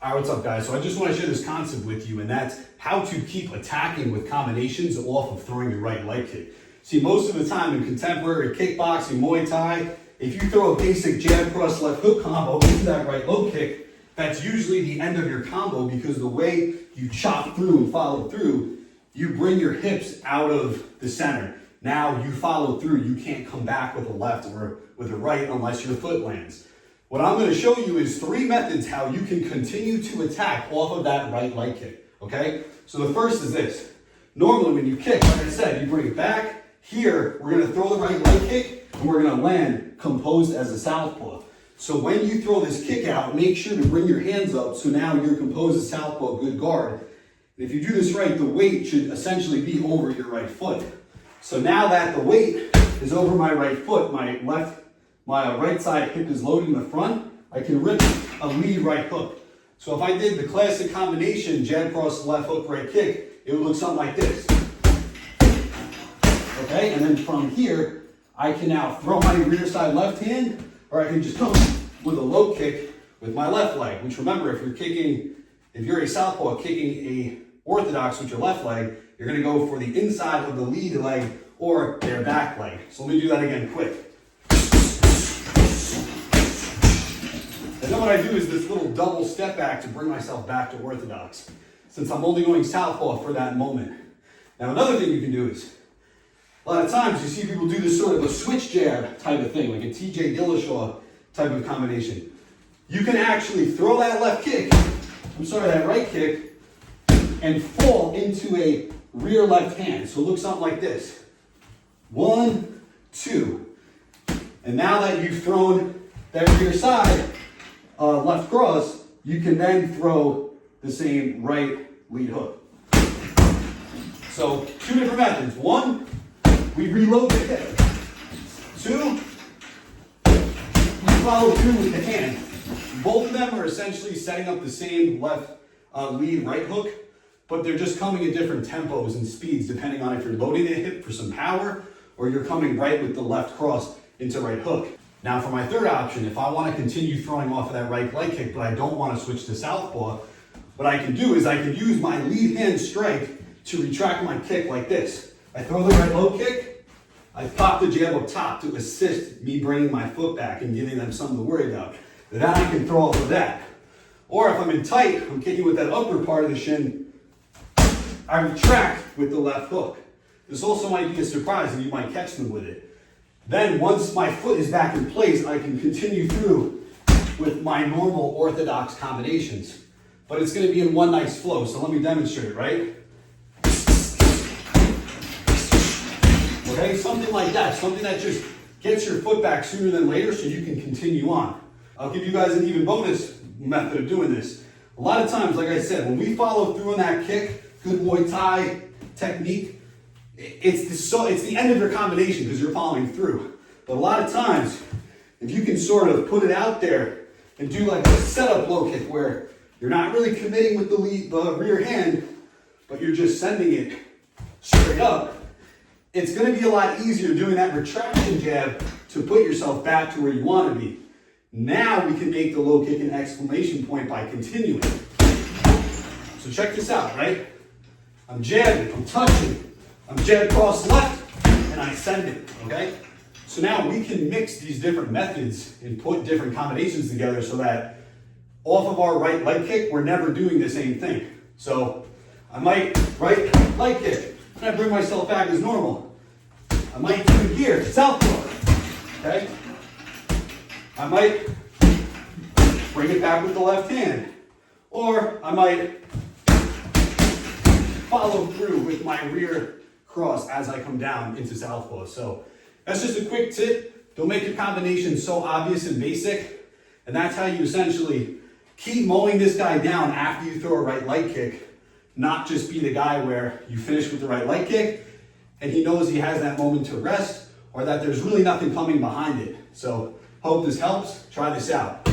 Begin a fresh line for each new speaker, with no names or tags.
All right, what's up guys? So I just want to share this concept with you, and that's how to keep attacking with combinations off of throwing your right leg kick. See, most of the time in contemporary kickboxing, Muay Thai, if you throw a basic jab cross left hook combo into that right low kick, that's usually the end of your combo, because the way you chop through and follow through, you bring your hips out of the center. Now you follow through, you can't come back with a left or with a right unless your foot lands. What I'm going to show you is 3 methods how you can continue to attack off of that right leg kick, okay? So the first is this. Normally when you kick, like I said, you bring it back. Here, we're going to throw the right leg kick and we're going to land composed as a southpaw. So when you throw this kick out, make sure to bring your hands up so now you're composed as southpaw, good guard. And if you do this right, the weight should essentially be over your right foot. So now that the weight is over my right foot, my right side hip is loaded in the front, I can rip a lead right hook. So if I did the classic combination, jab cross left hook right kick, it would look something like this. Okay, and then from here, I can now throw my rear side left hand, or I can just come with a low kick with my left leg, which remember, if you're a southpaw kicking a orthodox with your left leg, you're gonna go for the inside of the lead leg or their back leg. So let me do that again quick. And then what I do is this little double step back to bring myself back to orthodox, since I'm only going southpaw for that moment. Now another thing you can do is, a lot of times you see people do this sort of a switch jab type of thing, like a TJ Dillashaw type of combination. You can actually throw that that right kick, and fall into a rear left hand. So it looks something like this. 1, 2. And now that you've thrown that rear side, left cross, you can then throw the same right lead hook. So 2 different methods. 1, we reload the hip. 2, we follow through with the hand. Both of them are essentially setting up the same left lead right hook, but they're just coming at different tempos and speeds depending on if you're loading the hip for some power or you're coming right with the left cross into right hook. Now for my third option, if I want to continue throwing off of that right leg kick, but I don't want to switch to southpaw, what I can do is I can use my lead hand strike to retract my kick like this. I throw the right low kick, I pop the jab up top to assist me bringing my foot back and giving them something to worry about. Then I can throw off of that. Or if I'm in tight, I'm kicking with that upper part of the shin, I retract with the left hook. This also might be a surprise and you might catch them with it. Then once my foot is back in place, I can continue through with my normal orthodox combinations. But it's going to be in one nice flow, so let me demonstrate it, right? Okay, something like that. Something that just gets your foot back sooner than later so you can continue on. I'll give you guys an even bonus method of doing this. A lot of times, like I said, when we follow through on that kick, good Muay Thai technique, it's the end of your combination because you're following through. But a lot of times, if you can sort of put it out there and do like a setup low kick where you're not really committing with the rear hand, but you're just sending it straight up, it's going to be a lot easier doing that retraction jab to put yourself back to where you want to be. Now we can make the low kick an exclamation point by continuing. So check this out, right? I'm jabbing, I'm touching, I'm jab cross left, and I send it, okay? So now we can mix these different methods and put different combinations together so that off of our right leg kick, we're never doing the same thing. So I might right leg kick, and I bring myself back as normal. I might do it here, southpaw, okay? I might bring it back with the left hand, or I might follow through with my rear cross as I come down into southpaw. So that's just a quick tip. Don't make your combination so obvious and basic, and that's how you essentially keep mowing this guy down after you throw a right leg kick, not just be the guy where you finish with the right leg kick and he knows he has that moment to rest or that there's really nothing coming behind it. So hope this helps. Try this out.